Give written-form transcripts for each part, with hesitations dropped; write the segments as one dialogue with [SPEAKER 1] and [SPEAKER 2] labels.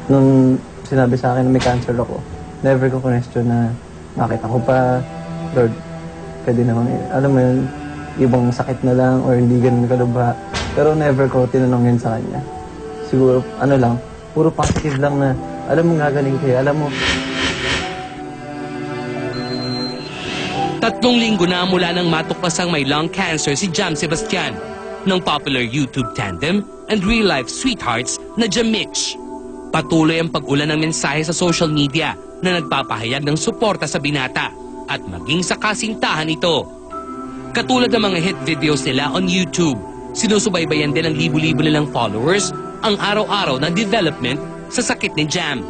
[SPEAKER 1] nung sinabi sa akin na may cancer ako, never ko question na nakita ko pa, Lord, pwede naman, alam mo yun, ibang sakit na lang or hindi ganun kalubha. Pero never ko tinanong yun sa kanya. Siguro, ano lang, puro positive lang na, alam mo gagaling kayo, alam mo.
[SPEAKER 2] 3 linggo na mula nang matuklasang may lung cancer si Jam Sebastian ng popular YouTube tandem and real-life sweethearts na Jamich. Patuloy ang pag-ulan ng mensahe sa social media na nagpapahayag ng suporta sa binata at maging sa kasintahan ito. Katulad ng mga hit videos nila on YouTube, sinusubaybayan din ng libu-libo nilang followers ang araw-araw na development sa sakit ni Jam.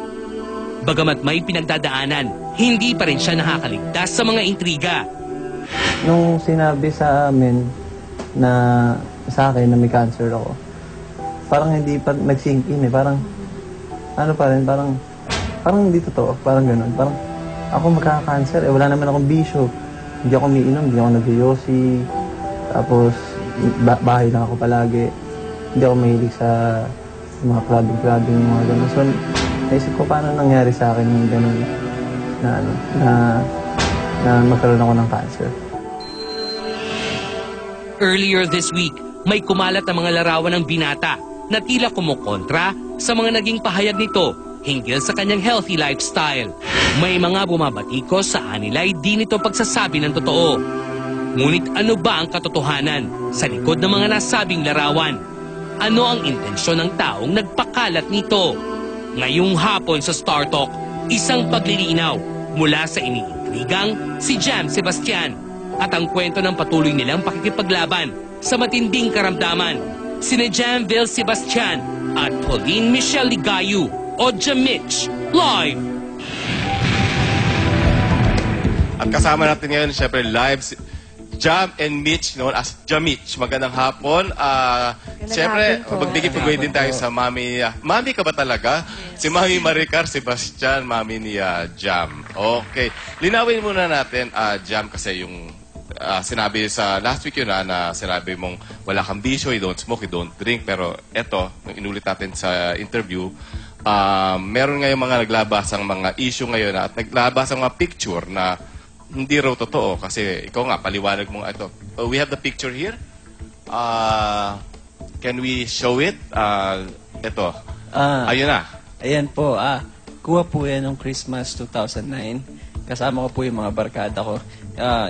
[SPEAKER 2] Bagamat may pinagdadaanan, hindi pa rin siya nakakaligtas sa mga intriga.
[SPEAKER 1] Nung sinabi sa amin na sa akin na may cancer ako, parang hindi pa nag-sink in eh. Parang, ano pa rin, parang hindi totoo. Parang ganun. Parang, ako magkaka-cancer eh. Wala naman akong bisyo. Hindi ako umiinom, hindi ako nag-yosi. Tapos, bahay lang ako palagi. Hindi ako mahilig sa mga clubbing, mga ganun. So, naisip ko paano nangyari sa akin yung ganun na magkaroon ako ng cancer.
[SPEAKER 2] Earlier this week, may kumalat na mga larawan ng binata na tila kumukontra sa mga naging pahayag nito hinggil sa kanyang healthy lifestyle. May mga bumabatikos sa anilay di nito pagsasabi ng totoo. Ngunit ano ba ang katotohanan sa likod ng mga nasabing larawan? Ano ang intensyon ng taong nagpakalat nito? Ngayong hapon sa Star Talk, isang paglilinaw mula sa iniintrigang si Jam Sebastian at ang kwento ng patuloy nilang pakikipaglaban sa matinding karamdaman. Sina Jamville Sebastian at Pauline Michelle Ligayu o Jamich live.
[SPEAKER 3] At kasama natin ngayon, syempre, live, Jam and Mitch, known as Jamich. Magandang hapon. Syempre, magbigay-pugay din tayo sa mami. Mami ka ba talaga? Yes. Si Mami Maricar Sebastian, mami ni Jam. Okay. Linawin muna natin, Jam, kasi yung sinabi sa last week yun na sinabi mong wala kang bisyo, you don't smoke, you don't drink. Pero eto, nung inulit natin sa interview, meron ngayon mga naglabas ang mga issue ngayon at naglabas ang mga picture na hindi raw totoo kasi ikaw nga, paliwanag mo ito. We have the picture here. Can we show it? Ito. Ayun na.
[SPEAKER 1] Ayan po. Kuha po yan ng Christmas 2009. Kasama ko po yung mga barkada ko.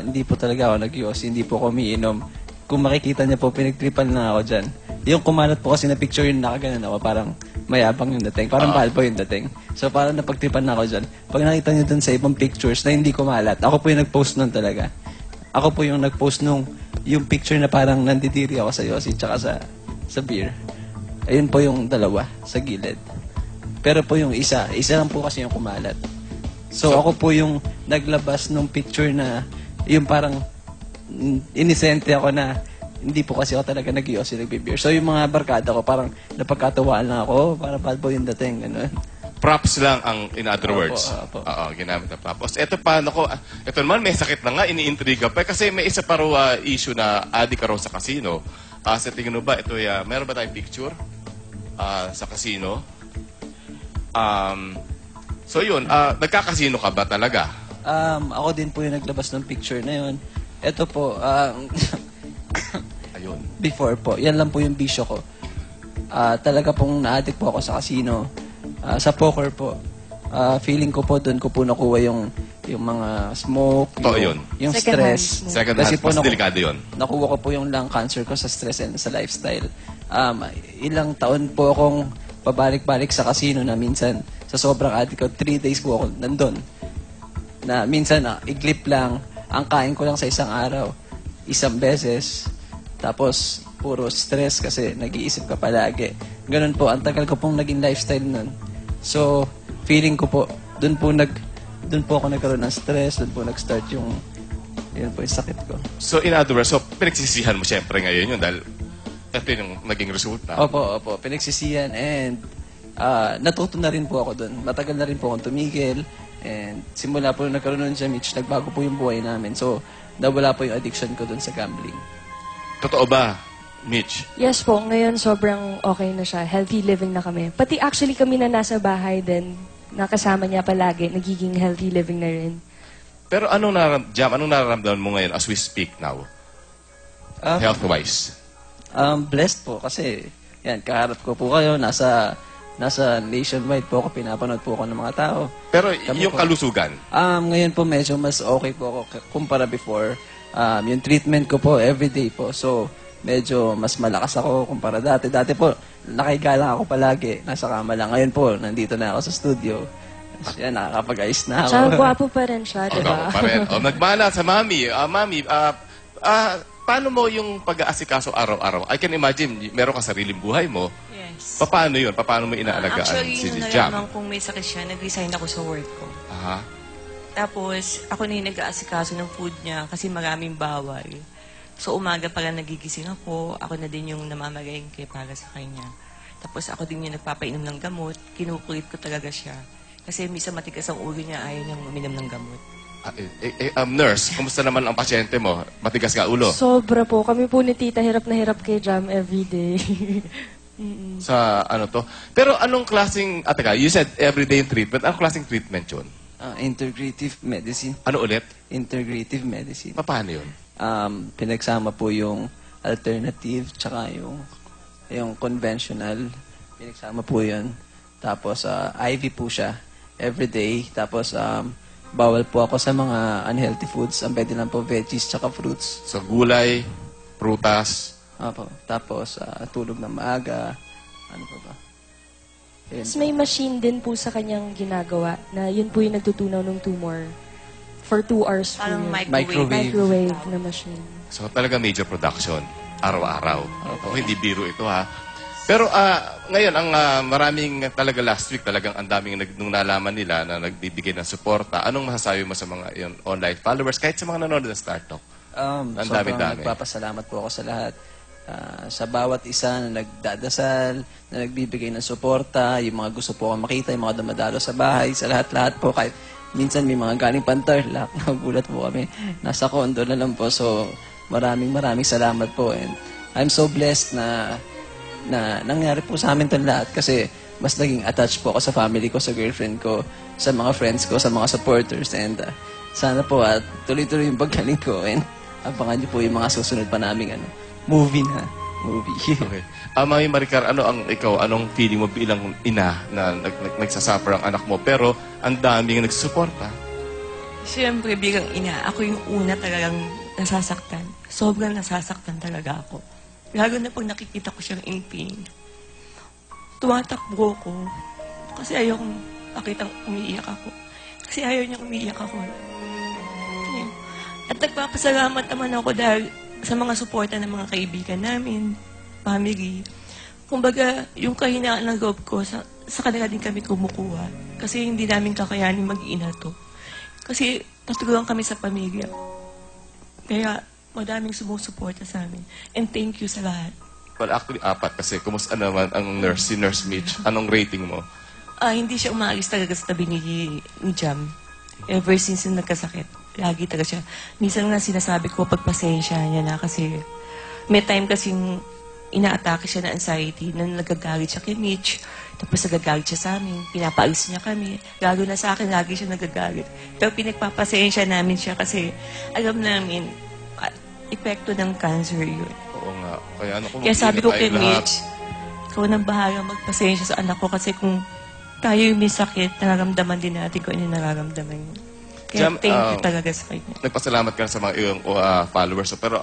[SPEAKER 1] Hindi po talaga ako nag-ios. Hindi po ako umiinom. Kung makikita niya po, pinagtripan na ako dyan. Yung kumalat po kasi na picture yun, nakaganan ako. Parang mayabang yung dating. Parang bahal po yung dating. So parang napagtripan na ako dyan. Pag nakita niyo dun sa ibang pictures na hindi kumalat, ako po yung nag-post nun talaga. Ako po yung nag-post nung yung picture na parang nandidiri ako sa yosi tsaka sa beer. Ayun po yung dalawa sa gilid. Pero po yung isa lang po kasi yung kumalat. So ako po yung naglabas nung picture na yung parang inisente ako na hindi po kasi ako talaga nag-ios nag-beer. So yung mga barkada ko parang napagkatawaan lang ako, para bad boy yung dating, gano'n.
[SPEAKER 3] Props lang ang, in other words.
[SPEAKER 1] Opo.
[SPEAKER 3] Oo, ginamit na props. Ito pa, ito naman may sakit na nga, iniintriga pa. Kasi may isa pa raw issue na adik ka raw sa casino. Sa tingin mo ba, ito, meron ba tayong picture sa casino? So yun, nagkakasino ka ba talaga?
[SPEAKER 1] Ako din po yung naglabas ng picture na yun. Ito po,
[SPEAKER 3] Ayun.
[SPEAKER 1] before po, yan lang po yung bisyo ko. Talaga pong na-addict po ako sa casino. Sa poker po. Feeling ko po, doon ko po nakuha yung mga smoke, yung stress.
[SPEAKER 3] Second hand, mas delikado yun.
[SPEAKER 1] Nakuha ko po yung lung cancer ko sa stress and sa lifestyle. Ilang taon po akong pabalik-balik sa casino na minsan sa sobrang addict ko, 3 days po ako nandun. Na minsan, iglip lang, ang kain ko lang sa isang araw, isang beses, tapos puro stress kasi nag-iisip ka palagi. Ganun po, ang tagal ko pong naging lifestyle nun. So, feeling ko po, dun po ako nagkaroon ng stress, dun po nag-start yun po yung sakit ko.
[SPEAKER 3] So, in other words, pinagsisihan mo siyempre ngayon yun dahil ito yung naging resulta.
[SPEAKER 1] Opo, pinagsisihan and natuto na rin po ako dun. Matagal na rin po akong tumigil and simula po nagkaroon ng Jamich, nagbago po yung buhay namin. So, nawala po yung addiction ko dun sa gambling.
[SPEAKER 3] Totoo ba Mitch.
[SPEAKER 4] Yes po, ngayon sobrang okay na siya. Healthy living na kami. Pati actually kami na nasa bahay din, nakasama niya palagi, nagiging healthy living na rin.
[SPEAKER 3] Pero Jam, anong nararamdaman mo ngayon as we speak now?
[SPEAKER 1] Ah,
[SPEAKER 3] Health-wise.
[SPEAKER 1] blessed po kasi yan, kaharap ko po kayo, nasa nationwide po ako, pinapanood po ako ng mga tao.
[SPEAKER 3] Pero
[SPEAKER 1] Kami
[SPEAKER 3] yung
[SPEAKER 1] po.
[SPEAKER 3] kalusugan,
[SPEAKER 1] Ngayon po medyo mas okay po ako kumpara before. Yung treatment ko po everyday po. So, medyo mas malakas ako kumpara dati. Dati po, nakahiga lang ako palagi. Nasa kama lang. Ngayon po, nandito na ako sa studio. Yan, nakakapag-ayos na ako.
[SPEAKER 4] Tsaka gwapo pa rin siya, di ba?
[SPEAKER 3] pa rin. Nagmana sa mami. Mami, paano mo yung pag-aasikaso araw-araw? I can imagine, meron ka sariling buhay mo.
[SPEAKER 5] Yes.
[SPEAKER 3] Paano yun? Paano mo inaalagaan
[SPEAKER 5] Actually,
[SPEAKER 3] si
[SPEAKER 5] nung
[SPEAKER 3] Jam?
[SPEAKER 5] nalaman kong may sakit siya, nag-resign ako sa work ko.
[SPEAKER 3] Aha.
[SPEAKER 5] Tapos, ako na yung nag-aasikaso ng food niya kasi maraming bawal. So, umaga pa lang nagigising ako. Ako na din yung namamalengke para sa kanya. Tapos, ako din yung nagpapainom ng gamot. Kinukulit ko talaga siya. Kasi minsan matigas ang ulo niya, ayaw niyang uminom ng gamot.
[SPEAKER 3] Nurse, kumusta naman ang pasyente mo? Matigas ka ulo?
[SPEAKER 4] Sobra po. Kami po ni Tita hirap na hirap kay Jam everyday.
[SPEAKER 3] Sa ano to? Pero anong klaseng, you said everyday treatment. Anong klaseng treatment yun?
[SPEAKER 1] Integrative medicine.
[SPEAKER 3] Ano ulit?
[SPEAKER 1] Integrative medicine.
[SPEAKER 3] Paano yun?
[SPEAKER 1] Pinagsama po yung alternative tsaka yung conventional. Pinagsama po yun. Tapos, IV po siya everyday. Tapos, bawal po ako sa mga unhealthy foods. Ang pwede lang po veggies tsaka fruits.
[SPEAKER 3] So, gulay, prutas.
[SPEAKER 1] Opo. Tapos, tulog na maaga. Ano pa ba? Ayun.
[SPEAKER 4] Tapos may machine din po sa kanyang ginagawa na yun po yung nagtutunaw ng tumor. For 2 hours po
[SPEAKER 5] Parang
[SPEAKER 4] yun.
[SPEAKER 5] microwave.
[SPEAKER 4] Microwave na machine.
[SPEAKER 3] So, talaga major production. Araw-araw.
[SPEAKER 1] Opo.
[SPEAKER 3] Hindi biro ito, ha? Pero ngayon, ang maraming talaga last week, talagang ang daming nung nalaman nila na nagbibigay ng suporta. Anong masasabi mo sa mga yun, online followers, kahit sa mga nanonood ng Star Talk? Ang
[SPEAKER 1] Sobrang
[SPEAKER 3] dami-dami.
[SPEAKER 1] nagpapasalamat po ako sa lahat. Sa bawat isa na nagdadasal, na nagbibigay ng suporta, yung mga gusto po akong makita, yung mga dumadalo sa bahay, sa lahat-lahat po. Kahit minsan may mga galing Pantarlac, nagulat po kami. Nasa condo na lang po. So, maraming salamat po. And I'm so blessed na nangyari po sa amin itong lahat kasi mas naging attached po ako sa family ko, sa girlfriend ko, sa mga friends ko, sa mga supporters. And sana po at tuloy-tuloy yung paggaling ko. And abangan niyo po yung mga susunod pa naming movie.
[SPEAKER 3] Okay. Mami Maricar, anong feeling mo bilang ina na nagsasuffer ang anak mo pero ang daming nagsusuporta?
[SPEAKER 5] Siyempre, bilang ina, ako yung una talagang nasasaktan. Sobrang nasasaktan talaga ako. Lalo na pag nakikita ko siyang in pain. Tumatakbo ko. Kasi ayaw kong makitang umiiyak ako. Kasi ayaw niya umiiyak ako. Yun. At nagpapasalamat naman ako dahil sa mga suporta ng mga kaibigan namin, family. Kumbaga, yung kahinaan ng loob ko, sa kanila din kami kumukuha. Kasi hindi namin kakayanin mag-ina to. Kasi natulungan kami sa pamilya. Kaya madaming sumusuporta sa amin. And thank you sa lahat.
[SPEAKER 3] Well, actually, 4 kasi. Kumusta naman ang nurse, si Nurse Mitch? Anong rating mo?
[SPEAKER 5] Hindi siya umaalis talaga sa tabi ni Jam. Ever since yung nagkasakit. Lagi talaga siya. Minsan nga sinasabi ko, pagpasensya niya na kasi may time kasing ina-atake siya ng anxiety na nagagalit siya kay Mitch. Tapos nagagalit siya sa amin. Pinapaalis niya kami. Lalo na sa akin, lagi siya nagagalit. Pero pinagpapasensya namin siya kasi alam namin, epekto ng cancer yun.
[SPEAKER 3] Oo nga.
[SPEAKER 5] Kaya sabi ko kay
[SPEAKER 3] lahat.
[SPEAKER 5] Mitch, ikaw nang bahala magpasensya sa anak ko kasi kung tayo yung may sakit, nararamdaman din natin kung ano yung nararamdaman niya. Kaya
[SPEAKER 3] Jam,
[SPEAKER 5] thank you talaga sa kanya.
[SPEAKER 3] Nagpasalamat ka sa mga iyong followers. Pero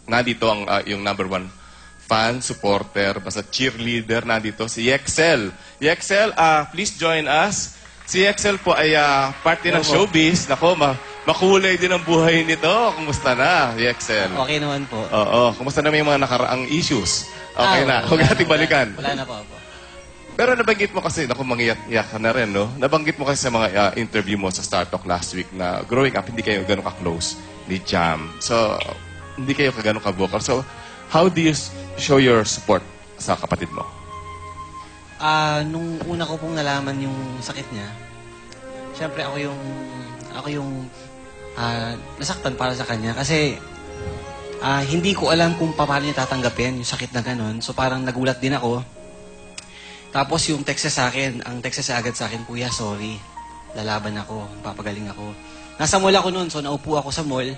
[SPEAKER 3] nandito ang yung number 1 fan, supporter, basta cheerleader, nandito si Yexel. Yexel, please join us. Si Yexel po ay parte ng showbiz. Nako, makulay din ang buhay nito. Kumusta na, Yexel?
[SPEAKER 6] Okay naman po.
[SPEAKER 3] Oo. Kumusta naman yung mga nakaraang issues? Okay na. Huwag nating balikan.
[SPEAKER 6] Wala na po.
[SPEAKER 3] Pero nabanggit mo kasi, naku, mangiyak ka na rin, no? Nabanggit mo kasi sa mga interview mo sa Star Talk last week na growing up, hindi kayo ganun ka-close ni Jam. So, hindi kayo ganun ka-vocal. So, how do you show your support sa kapatid mo?
[SPEAKER 6] Nung una ko pong nalaman yung sakit niya, syempre ako yung nasaktan para sa kanya kasi hindi ko alam kung paano niya tatanggapin yung sakit na ganun. So parang nagulat din ako. Tapos yung text niya sa akin, ang text niya agad sa akin, Kuya, sorry. Lalaban ako, papagaling ako. Nasa mall ako noon, so naupo ako sa mall.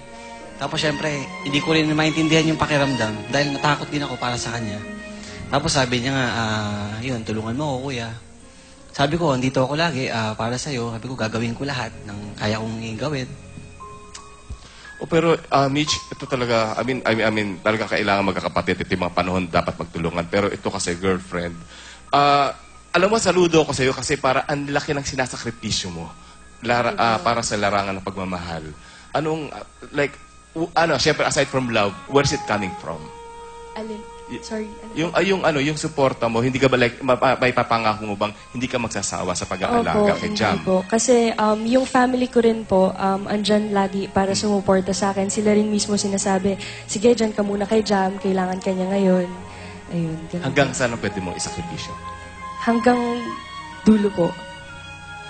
[SPEAKER 6] Tapos syempre, hindi ko rin maintindihan yung pakiramdam dahil natakot din ako para sa kanya. Tapos sabi niya nga, yun, tulungan mo ako, Kuya. Sabi ko, andito ako lagi para sa'yo. Sabi ko, gagawin ko lahat ng kaya kong gawin.
[SPEAKER 3] Pero Mitch, ito talaga, I mean, talaga kailangan magkakapatid. Ito yung mga panahon dapat magtulungan. Pero ito kasi, girlfriend. Alam mo, saludo ako sa'yo kasi para ang laki ng sinasakripisyo mo para sa larangan ng pagmamahal. Anong, syempre, aside from love, where's it coming from?
[SPEAKER 4] Alin? Sorry. Ano?
[SPEAKER 3] Yung suporta mo, hindi ka ba may papangako mo bang hindi ka magsasawa sa pag-aalaga kay Jam?
[SPEAKER 4] Hindi po. Kasi yung family ko rin po, andyan lagi para sumuporta sa akin. Sila rin mismo sinasabi, sige, dyan ka muna kay Jam, kailangan ka niya ngayon. Ayun. Ganun.
[SPEAKER 3] Hanggang saan ang pwede mong isakripisyo?
[SPEAKER 4] Hanggang dulo po.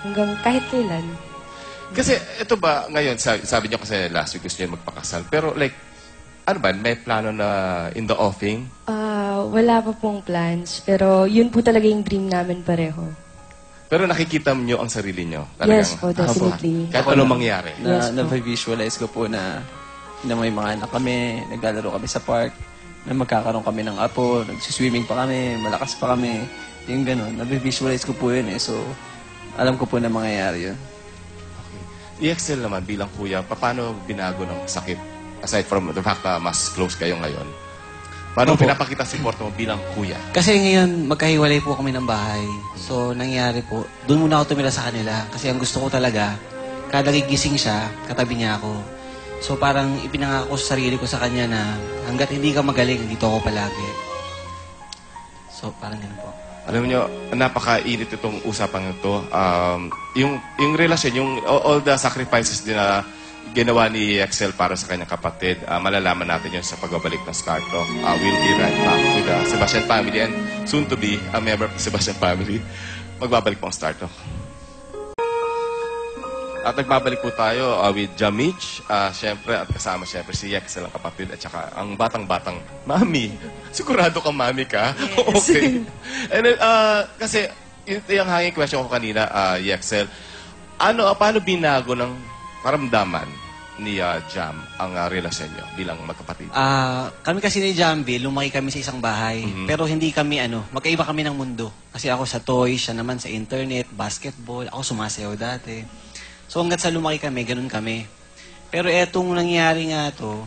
[SPEAKER 4] Hanggang kahit kailan.
[SPEAKER 3] Kasi ito ba, ngayon, sabi niyo kasi last week gusto niyo magpakasal. Pero like, ano ba, may plano na in the offing?
[SPEAKER 4] Wala pa pong plans. Pero yun po talaga yung dream namin pareho.
[SPEAKER 3] Pero nakikita niyo ang sarili niyo?
[SPEAKER 4] Yes po, definitely.
[SPEAKER 3] Kahit ano mangyari?
[SPEAKER 4] Yes po.
[SPEAKER 1] Na-visualize ko po na may mga anak kami, naglalaro kami sa park, na magkakaroon kami ng apo, nagsiswimming pa kami, malakas pa kami. Yung gano'n, na-visualize ko po yun eh. So, alam ko po na mangyayari yun.
[SPEAKER 3] EXL naman bilang kuya, paano binago ng sakit? Aside from the fact na mas close kayo ngayon, paano pinapakita support mo bilang kuya?
[SPEAKER 6] Kasi ngayon, magkahiwalay po kami ng bahay. So, nangyari po, doon muna ako tumira sa kanila. Kasi ang gusto ko talaga, kada gigising siya, katabi niya ako. So, parang ipinangako sa sarili ko sa kanya na hanggat hindi ka magaling, dito ako palagi. So, parang ganun po.
[SPEAKER 3] Alam niyo, napakainit itong usapang ito. Yung relasyon, all the sacrifices din na ginawa ni Excel para sa kanyang kapatid, malalaman natin yun sa pagbabalik ng Star Talk. We'll be right back with the Sebastian family and soon to be a member of the Sebastian family. Magbabalik po ang Star Talk. At nagbabalik po tayo with Jamich, syempre, at kasama syempre si Excel ang kapatid at saka ang batang-batang mami. Sigurado ka mami ka?
[SPEAKER 5] Yes.
[SPEAKER 3] Okay. And then, kasi yung hanging question ko kanina, Excel, paano binago ng paramdaman ni Jam ang relasyon niyo bilang magkapatid?
[SPEAKER 6] Kami kasi ni Jambi, lumaki kami sa isang bahay. Pero hindi kami, magkaiba kami ng mundo. Kasi ako sa toys, siya naman sa internet, basketball, ako sumasayaw dati. So hanggat sa lumaki kami, ganun kami. Pero etong nangyari nga to,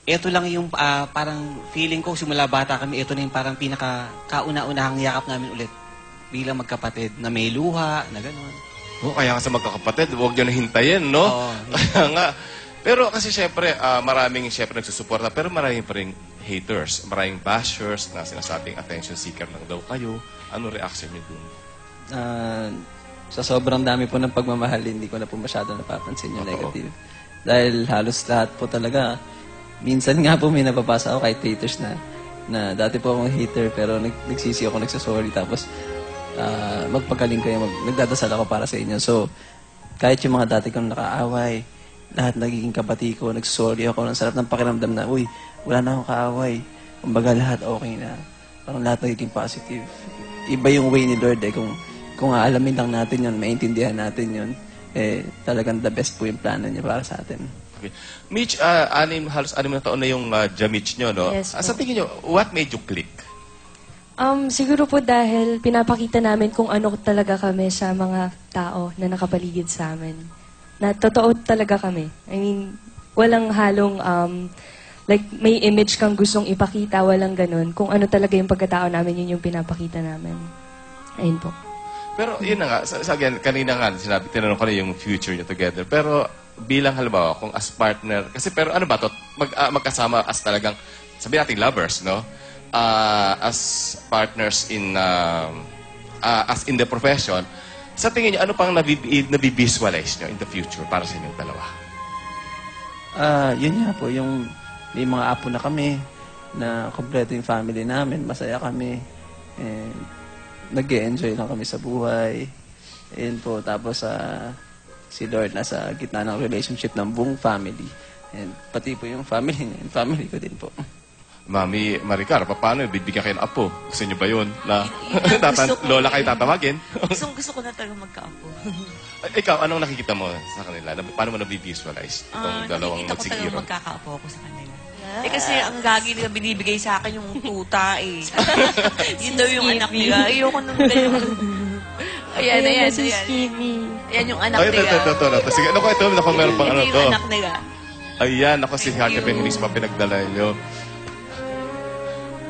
[SPEAKER 6] eto lang yung parang feeling ko simula bata kami, eto na yung parang pinaka-kauna-unahang yakap namin ulit bilang magkapatid na may luha, na gano'n.
[SPEAKER 3] Kaya ka sa magkakapatid, huwag nyo na hintayin, no?
[SPEAKER 6] Oo.
[SPEAKER 3] Kaya nga. Pero kasi syempre, maraming syempre nagsusuporta, pero maraming pa rin haters, maraming bashers na sinasabing attention seeker lang daw kayo. Ano reaction nyo dun?
[SPEAKER 1] Sa sobrang dami po ng pagmamahal, hindi ko na po masyado napapansin yung negative. Dahil halos lahat po talaga, minsan nga po may napapasa ako kahit haters na dati po akong hater pero nagsisi ako, nagsasorry tapos magpagaling kayo, nagdadasal ako para sa inyo. So, kahit yung mga dati kong nakaaway, lahat nagiging kabati ko, nagsorry ako, ang sarap ng pakiramdam na, uy, wala na akong kaaway. Kumbaga lahat okay na. Parang lahat nagiging positive. Iba yung way ni Lord kung aalamin lang natin yun, maintindihan natin yun, talagang the best po yung plano niya para sa atin.
[SPEAKER 3] Okay. Mitch, halos 6 na taon na yung Jamich nyo, no?
[SPEAKER 4] Yes, po.
[SPEAKER 3] Sa tingin nyo, what made you click?
[SPEAKER 4] Siguro po dahil pinapakita namin kung ano talaga kami sa mga tao na nakapaligid sa amin. Na totoo talaga kami. I mean, walang halong, like may image kang gustong ipakita, walang ganun. Kung ano talaga yung pagkatao namin, yun yung pinapakita namin. Ayun po.
[SPEAKER 3] Pero yun na nga, again, kanina nga, tinanong ko na yung future nyo together. Pero bilang halimbawa, kung as partner, kasi pero ano ba to, magkasama as talagang, sabi natin lovers, no? As partners as in the profession, sa tingin nyo, ano pang nabivisualize nyo in the future para sa inyong dalawa?
[SPEAKER 1] Yun nga po, yung may mga apo na kami, na kompleto yung family namin, masaya kami, nag-e-enjoy lang kami sa buhay. Ayun po, tapos si Lord nasa gitna ng relationship ng buong family. And pati po yung family niya, yung family ko din po.
[SPEAKER 3] Mami Maricar, paano bibigyan kayo ng apo? Gusto niyo ba yun? Na
[SPEAKER 5] Yun ang gusto ko.
[SPEAKER 3] lola kayo tatawagin?
[SPEAKER 5] Gusto ko na talaga magkaapo.
[SPEAKER 3] Ikaw, anong nakikita mo sa kanila? Paano mo na-visualize itong dalawang
[SPEAKER 5] Nakikita ko talaga
[SPEAKER 3] magsikiro?
[SPEAKER 5] magkakaapo ako sa kanila. Kasi ang gagi nila binibigay sa akin yung tuta eh. Yun daw yung anak nila. Ayoko nung ganyan. Ayan, ayan,
[SPEAKER 4] si
[SPEAKER 5] ayan.
[SPEAKER 4] Kimi.
[SPEAKER 5] Ayan yung anak
[SPEAKER 3] Ay, ito.
[SPEAKER 5] nila.
[SPEAKER 3] Sige, ako meron pang ano
[SPEAKER 5] Ito
[SPEAKER 3] to.
[SPEAKER 5] yung anak nila.
[SPEAKER 3] Ayan, ako si Happy
[SPEAKER 5] you.
[SPEAKER 3] Penris pa pinagdala nyo.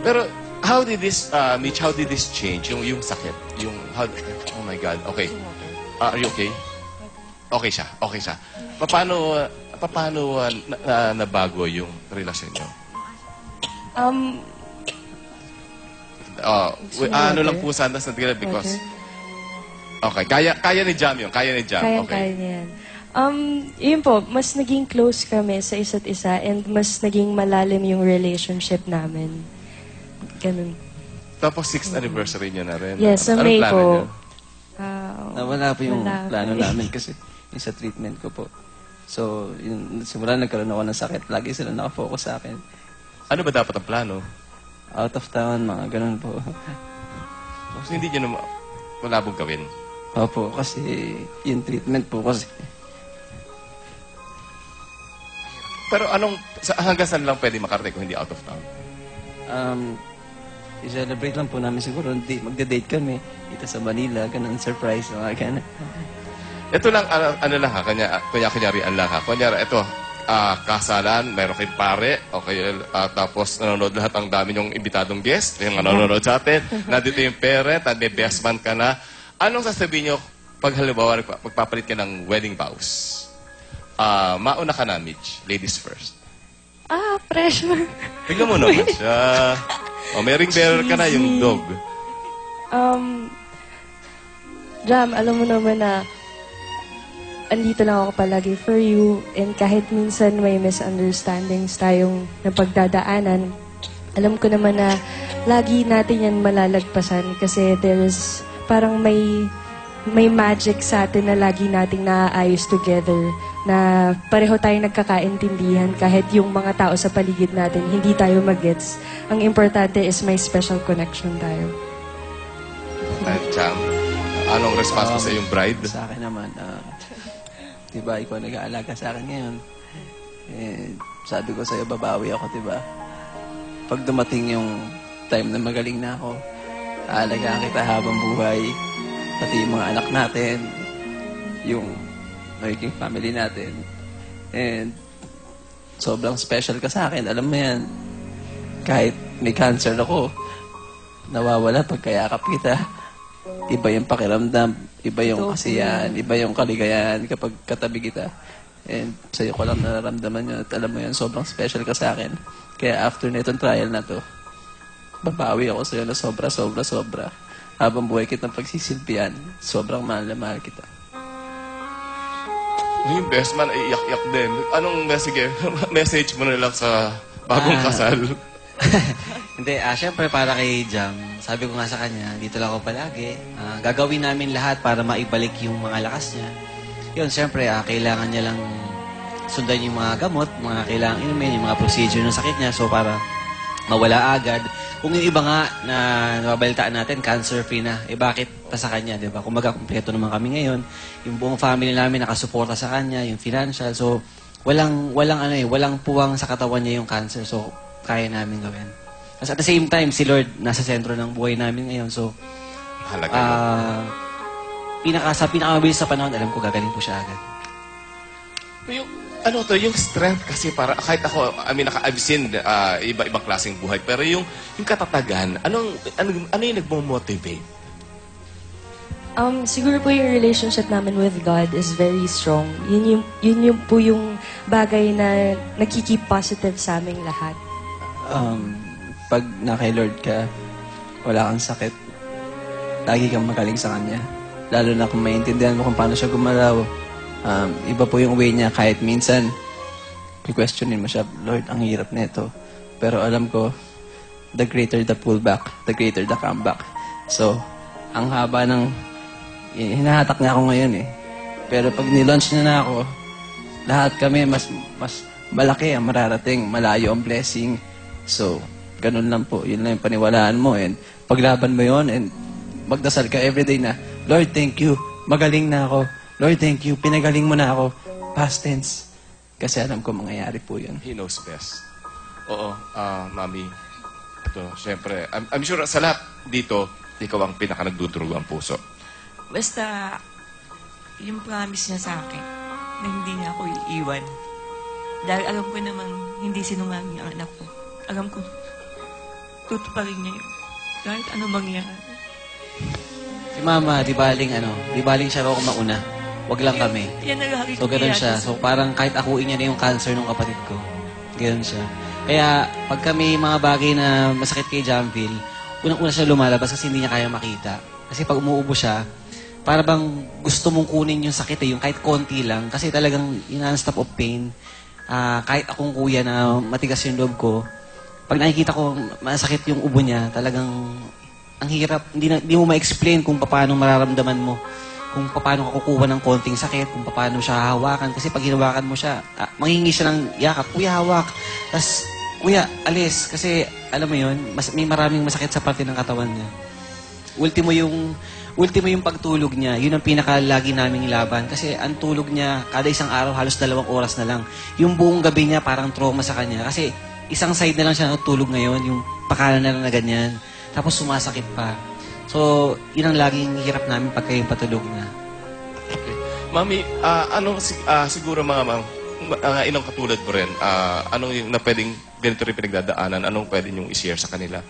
[SPEAKER 3] Pero, how did this, Mitch, how did this change? Yung sakit? Oh my God, okay. Are you okay? Okay siya. Paano nabago yung relasyon nyo? Ano lang po sana sa tingin because... Okay, kaya ni Jam yun. Kaya ni Jam.
[SPEAKER 4] Kaya
[SPEAKER 3] Okay.
[SPEAKER 4] niya yan. Yun po, mas naging close kami sa isa't isa and mas naging malalim yung relationship namin. Ganun.
[SPEAKER 3] Tapos 6th anniversary niya na rin.
[SPEAKER 4] Yes, sa
[SPEAKER 3] Anong
[SPEAKER 4] May
[SPEAKER 3] plano
[SPEAKER 4] po.
[SPEAKER 3] niyo?
[SPEAKER 1] Nawala po yung
[SPEAKER 4] Wala po.
[SPEAKER 1] plano namin kasi yung sa treatment ko po. So, yung, simula nagkaroon ako ng sakit, lagi sila nakafocus sa akin.
[SPEAKER 3] Ano ba dapat ang plano?
[SPEAKER 1] Out of town, mga ganun po.
[SPEAKER 3] Kasi hindi niyo naman malabong gawin.
[SPEAKER 1] Opo, kasi yung treatment po kasi.
[SPEAKER 3] Pero hanggang saan lang pwede makarating kung hindi out of town?
[SPEAKER 1] I-celebrate lang po namin siguro. Magde-date kami dito sa Manila, ganun, surprise, mga ganun.
[SPEAKER 3] Ito lang, ano lang ha, kunyarian lang ha. Kunyari, ito, kasalan, meron kayong pare, okay, tapos nanonood lahat ang dami yung imbitadong guest, yung nanonood sa atin, nandito yung parent, at may best man ka na. Anong sasabihin nyo pag halimbawa magpapalit ka ng wedding vows? Mauna ka na, Mitch. Ladies first.
[SPEAKER 4] Pressure.
[SPEAKER 3] Tingnan mo naman siya. May ring bearer ka na, yung dog.
[SPEAKER 4] Jam, alam mo naman na andito lang ako palagi for you and kahit minsan may misunderstandings tayong napagdadaanan, alam ko naman na lagi natin yan malalagpasan kasi there's parang may magic sa atin na lagi nating naaayos together na pareho tayong nagkakaintindihan kahit yung mga tao sa paligid natin hindi tayo mag-gets. Ang importante is may special connection tayo.
[SPEAKER 3] Jam, anong response mo sa iyong bride?
[SPEAKER 1] Sa akin naman, diba, ikaw nag-aalaga sa akin ngayon. Sabi ko sa'yo, babawi ako, diba? Pag dumating yung time na magaling na ako, aalagaan kita habang buhay, pati yung mga anak natin, yung magiging family natin. And sobrang special ka sa akin. Alam mo yan, kahit may cancer ako, nawawala pagkayakap kita. Iba yung pakiramdam, iba yung kasiyahan, iba yung kaligayahan kapag katabi kita. And sa'yo ko lang nararamdaman yun. At alam mo yun, sobrang special ka sa akin. Kaya after na itong trial na to, babawi ako sa'yo na sobra. Habang buhay kitang pagsisilbihan, sobrang mahal na mahal kita.
[SPEAKER 3] Yung best man ay iyak-iyak din. Anong message mo na lang sa bagong kasal?
[SPEAKER 6] Hindi, syempre para kay Jam, sabi ko nga sa kanya, dito lang ako palagi. Gagawin namin lahat para maibalik yung mga lakas niya. Yun, syempre, kailangan niya lang sundan yung mga gamot, mga kailangan inumin, yung mga procedure ng sakit niya. So, para mawala agad. Kung yung iba nga na nababalitaan natin, cancer-free na, bakit pa sa kanya, di ba? Kumbaga, kumpleto naman kami ngayon. Yung buong family namin nakasuporta sa kanya, yung financial. So, walang puwang sa katawan niya yung cancer. So, kaya namin gawin. Kasi at the same time, si Lord nasa sentro ng buhay namin ngayon. So,
[SPEAKER 3] Halaga
[SPEAKER 6] sa pinakamabilis sa panahon, alam ko gagaling po siya agad.
[SPEAKER 3] yung strength kasi para, kahit ako, I've seen iba-ibang klaseng buhay, pero yung katatagan, ano yung nagmo-motivate?
[SPEAKER 4] Siguro po yung relationship namin with God is very strong. Yun yung po yung bagay na nagki-keep positive sa aming lahat.
[SPEAKER 1] Pag na-kay Lord ka, wala kang sakit, lagi kang magaling sa Kanya. Lalo na kung maintindihan mo kung paano siya gumalaw. Iba po yung way niya kahit minsan i-questionin mo siya, Lord, ang hirap nito. Pero alam ko, the greater the pullback, the greater the comeback. So, ang haba ng hinahatak niya ako ngayon eh. Pero pag nilaunch niya na ako, lahat kami mas malaki ang mararating, malayo ang blessing. So, ganun lang po. Yun lang yung paniwalaan mo. And paglaban mo yon and magdasal ka everyday na, Lord, thank you. Magaling na ako. Lord, thank you. Pinagaling mo na ako. Past tense. Kasi alam ko mangyayari po yun.
[SPEAKER 3] He knows best. Oo, Mami. Ito, syempre, I'm sure sa lahat dito, ikaw ang pinaka-nagdudurog ang puso.
[SPEAKER 5] Basta, yung promise niya sa akin na hindi niya ako iiwan. Dahil alam ko naman, hindi sinungaling ang anak ko. Alam ko, tutuparin niya yun. Kahit ano mangyari.
[SPEAKER 6] Si Mama, di baling siya raw mauna. Wag lang kami.
[SPEAKER 5] Yan na lagi
[SPEAKER 6] So, ganun siya. So, parang kahit akuin niya na yung cancer ng kapatid ko. Ganun siya. Kaya, pag kami mga bagay na masakit kay Jamville, unang-una siya lumalabas kasi hindi niya kaya makita. Kasi pag umuubo siya, para bang gusto mong kunin yung sakit yung kahit konti lang. Kasi talagang yung non-stop of pain. Kahit akong kuya na matigas yung loob ko, pag nakikita ko masakit yung ubo niya, talagang ang hirap. Hindi mo ma-explain kung paano mararamdaman mo. Kung paano ka kukuha ng konting sakit, kung paano siya hawakan. Kasi pag hinawakan mo siya, manghingi siya ng yakap, kuya, hawak. Tapos, kuya, alis. Kasi, alam mo yun, may maraming masakit sa parte ng katawan niya. Ultimo yung pagtulog niya, yun ang pinaka-lagi naming laban. Kasi ang tulog niya, kada isang araw, halos 2 oras na lang. Yung buong gabi niya, parang trauma sa kanya. Kasi, isang side na lang siya natulog ngayon, yung pakanan na lang na ganyan. Tapos, sumasakit pa. So, yun ang laging hirap namin pagka yung patulog na.
[SPEAKER 3] Okay. Mami, siguro mga inong katulad mo rin, anong yung na pwedeng ganito rin pinagdadaanan, anong pwede niyong i-share sa kanila?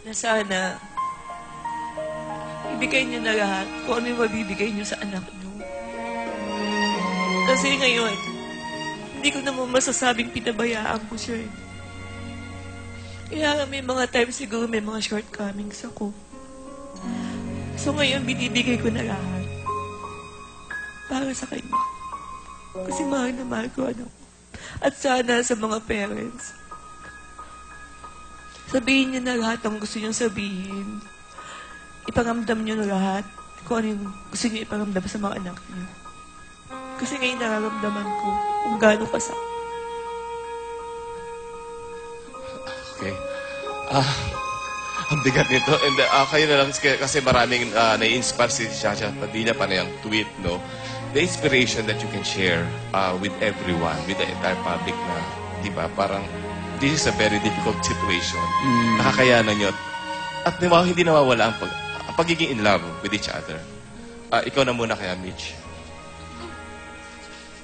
[SPEAKER 5] Na sana, ibigay niyo na lahat kung ano yung mabibigay niyo sa anak niyo. Kasi ngayon, hindi ko naman masasabing pinabayaan ko siya eh. Kaya may mga times siguro may mga shortcomings ako. So ngayon, binibigay ko na lahat. Para sa kanya. Kasi mahal na mahal ko ano. At sana sa mga parents, sabihin niyo na lahat ang gusto niyo sabihin. Iparamdam niyo na lahat kung ano yung gusto niyo iparamdam sa mga anak niyo. Kasi ngayon nararamdaman ko kung gaano kasakit.
[SPEAKER 3] Okay. Ang bigat nito. And kayo na lang, kasi maraming nai-inspire si Chacha Padilla pa na yung tweet, no? The inspiration that you can share with everyone, with the entire public na, di ba, parang, this is a very difficult situation. Nakakayanan nyo. At hindi nawawala ang pagiging in love with each other. Ikaw na muna kaya, Mitch.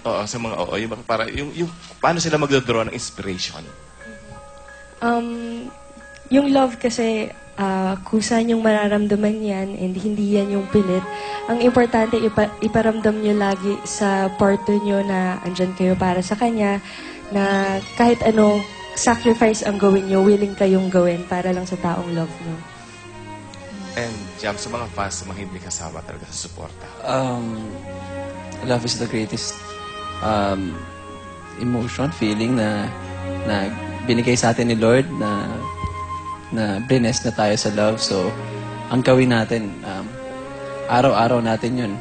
[SPEAKER 3] Oo, sa mga yung paano sila magdodraw ng inspiration?
[SPEAKER 4] Yung love kasi, kusa niyong mararamdaman yan and hindi yan yung pilit. Ang importante, iparamdam niyo lagi sa partner niyo na andyan kayo para sa kanya, na kahit anong sacrifice ang gawin niyo, willing kayong gawin para lang sa taong love niyo.
[SPEAKER 3] And Jam, sa mga fans, sa mga hindi kasama talaga sa suporta.
[SPEAKER 1] Love is the greatest emotion, feeling na binigay sa atin ni Lord na blessed na tayo sa love. So, ang gawin natin, araw-araw natin yun.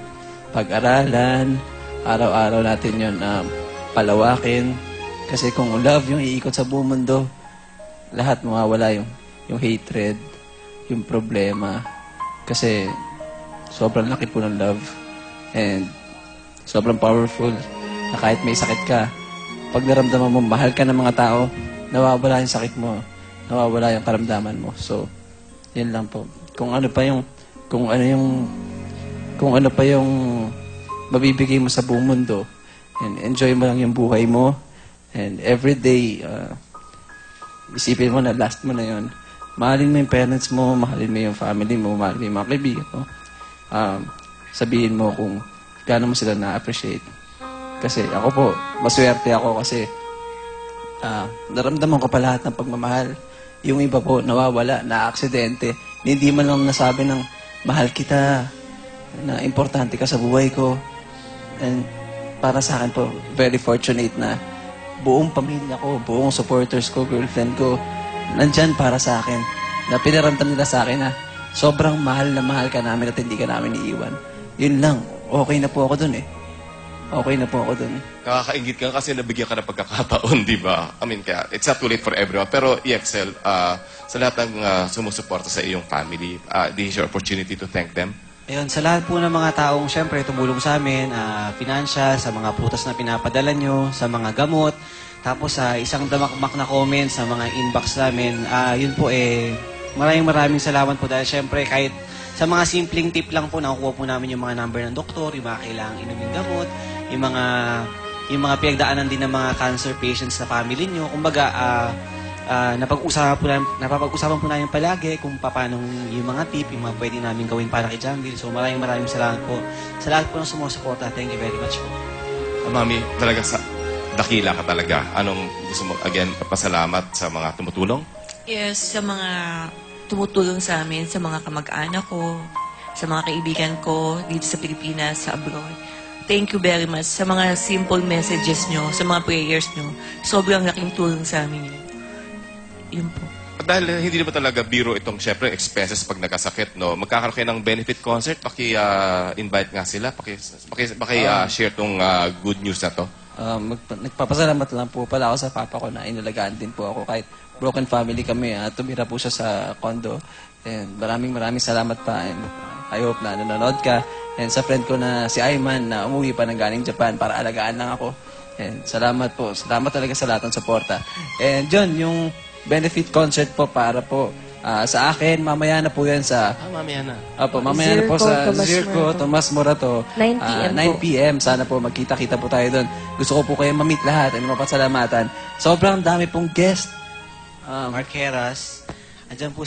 [SPEAKER 1] Pag-aralan, araw-araw natin yun palawakin. Kasi kung love yung iikot sa buong mundo, lahat mawawala yung hatred, yung problema. Kasi sobrang laki po ng love. And sobrang powerful na kahit may sakit ka, pag naramdaman mo, mahal ka ng mga tao, nawawala yung sakit mo, nawawala yung karamdaman mo. So, yun lang po. Kung ano pa yung mabibigay mo sa buong mundo, and enjoy mo lang yung buhay mo, and every day, isipin mo na last mo na yun. Mahalin mo yung parents mo, mahalin mo yung family mo, mahalin mo yung mga kaibigan mo. Sabihin mo kung gaano mo sila na-appreciate. Kasi ako po, maswerte ako kasi naramdaman ko pa lahat ng pagmamahal. Yung iba po, nawawala, na-aksidente. Hindi man lang nasabi ng mahal kita, na importante ka sa buhay ko. And para sa akin po, very fortunate na buong pamilya ko, buong supporters ko, girlfriend ko, nandyan para sa akin. Na pinaramdam nila sa akin na sobrang mahal na mahal ka namin at hindi ka namin iiwan. Yun lang, okay na po ako dun eh. okay na po ako dun.
[SPEAKER 3] Nakakaingit ka kasi nabigyan ka ng pagkakataon, di ba? I mean, kaya it's not too late for everyone. Pero EXL, sa lahat ng sumusuporta sa iyong family, this is your opportunity to thank them.
[SPEAKER 6] Ayun, sa lahat po ng mga taong syempre tumulong sa amin, financial, sa mga prutas na pinapadala nyo, sa mga gamot, tapos sa isang damakmak na comment sa mga inbox namin, yun po maraming salamat po dahil syempre kahit sa mga simpleng tip lang po, nakukuha po namin yung mga number ng doktor, yung mga kailangang inumin gamot, yung mga pinagdaanan din ng mga cancer patients sa family nyo. Kumbaga, napapag-usapan po namin palagi kung paano yung mga tip, yung mga pwede namin gawin para kay Jambil. So maraming salamat po sa lahat po ng sumusuporta. Thank you very much po.
[SPEAKER 3] Mami, talaga dakila ka talaga. Anong gusto mo, again, pasalamat sa mga tumutulong?
[SPEAKER 5] Yes, sa mga tumutulong sa amin, sa mga kamag-anak ko, sa mga kaibigan ko dito sa Pilipinas, sa abroad. Thank you very much sa mga simple messages nyo, sa mga prayers nyo. Sobrang laking tulong sa amin yun. Yun po.
[SPEAKER 3] Dahil hindi naman talaga biro itong, syempre, expenses pag nagkasakit, no? Magkakaroon kayo ng benefit concert, invite nga sila, share tong good news na to.
[SPEAKER 1] Nagpapasalamat lang po pala ako sa papa ko na inalagaan din po ako kahit broken family kami. Tumira po siya sa condo. And maraming salamat pa. And I hope na nanonood ka. And sa friend ko na si Ayman na umuwi pa ng galing Japan para alagaan lang ako. And salamat po. Salamat talaga sa lahat ng suporta. And John, yung benefit concert po para po sa akin, mamaya na po yan sa...
[SPEAKER 3] Mamaya na.
[SPEAKER 1] Opo, mamaya na po sa
[SPEAKER 4] Tomas
[SPEAKER 1] Zirco,
[SPEAKER 4] Morato.
[SPEAKER 1] Tomas Morato.
[SPEAKER 4] 9 p.m.
[SPEAKER 1] 9 p.m. Sana po magkita-kita po tayo doon. Gusto ko po kayo ma-meet lahat at mapasalamatan. Sobrang dami pong guest.
[SPEAKER 6] Mark Heras, andyan po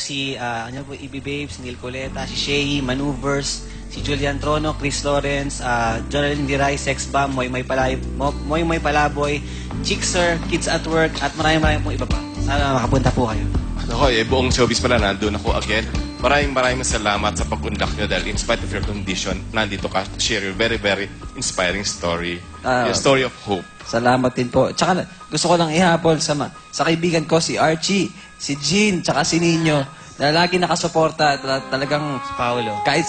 [SPEAKER 6] Ibi Babes, Neil Coleta, si Shay, Maneuvers, si Julian Trono, Chris Lawrence, Jonathan Diray, Sex Bomb, Moy Palaboy, Chickser, Kids at Work, at maraming pong iba pa. Sana makapunta po kayo.
[SPEAKER 3] Ako, buong showbiz pala, nandun ako again. Maraming salamat sa pag-unlock nyo dahil in spite of your condition, nandito ka to share your very, very inspiring story. Your story of hope.
[SPEAKER 1] Salamat din po. Tsaka gusto ko lang ihabol sa kaibigan ko, si Archie, si Jean, tsaka si Nino, na lagi nakasuporta at talagang
[SPEAKER 6] Paolo.
[SPEAKER 1] kahit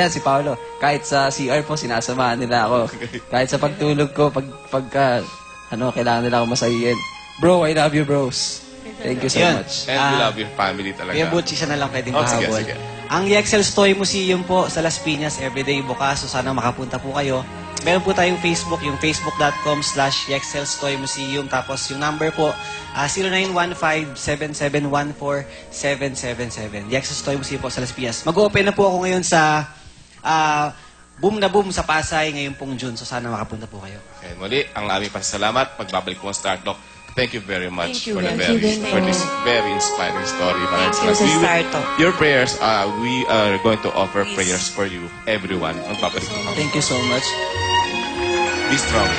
[SPEAKER 1] si Paolo, kahit sa CR po, sinasamahan nila ako. Kahit sa pagtulog ko, kailangan nila ako masahihin. Bro, I love you, bros. Thank you so
[SPEAKER 6] Yun.
[SPEAKER 1] much.
[SPEAKER 3] And we love your family talaga.
[SPEAKER 6] Kuya Butch, isa na lang pwedeng
[SPEAKER 3] Sige,
[SPEAKER 6] mahabol.
[SPEAKER 3] sige.
[SPEAKER 6] Ang EXL Toy Museum po sa Las Piñas, everyday bukas. So sana makapunta po kayo. Meron po tayong Facebook, yung facebook.com/EXLToyMuseum. Tapos yung number po, 0915-7714-777. EXL Toy Museum po sa Las Piñas. Mag-open na po ako ngayon sa Boom na Boom sa Pasay ngayong pong June. So sana makapunta po kayo.
[SPEAKER 3] And muli, ang aming pasasalamat. Pagbabalik ko ang Star Talk. Thank you very much
[SPEAKER 5] Thank you,
[SPEAKER 3] for
[SPEAKER 5] Ren.
[SPEAKER 3] for this very inspiring story.
[SPEAKER 5] Thank you sa Star Talk.
[SPEAKER 3] Your prayers, we are going to offer
[SPEAKER 5] Please.
[SPEAKER 3] prayers for you, everyone. Magbabalik ko.
[SPEAKER 1] Thank you so much.
[SPEAKER 3] Be strong.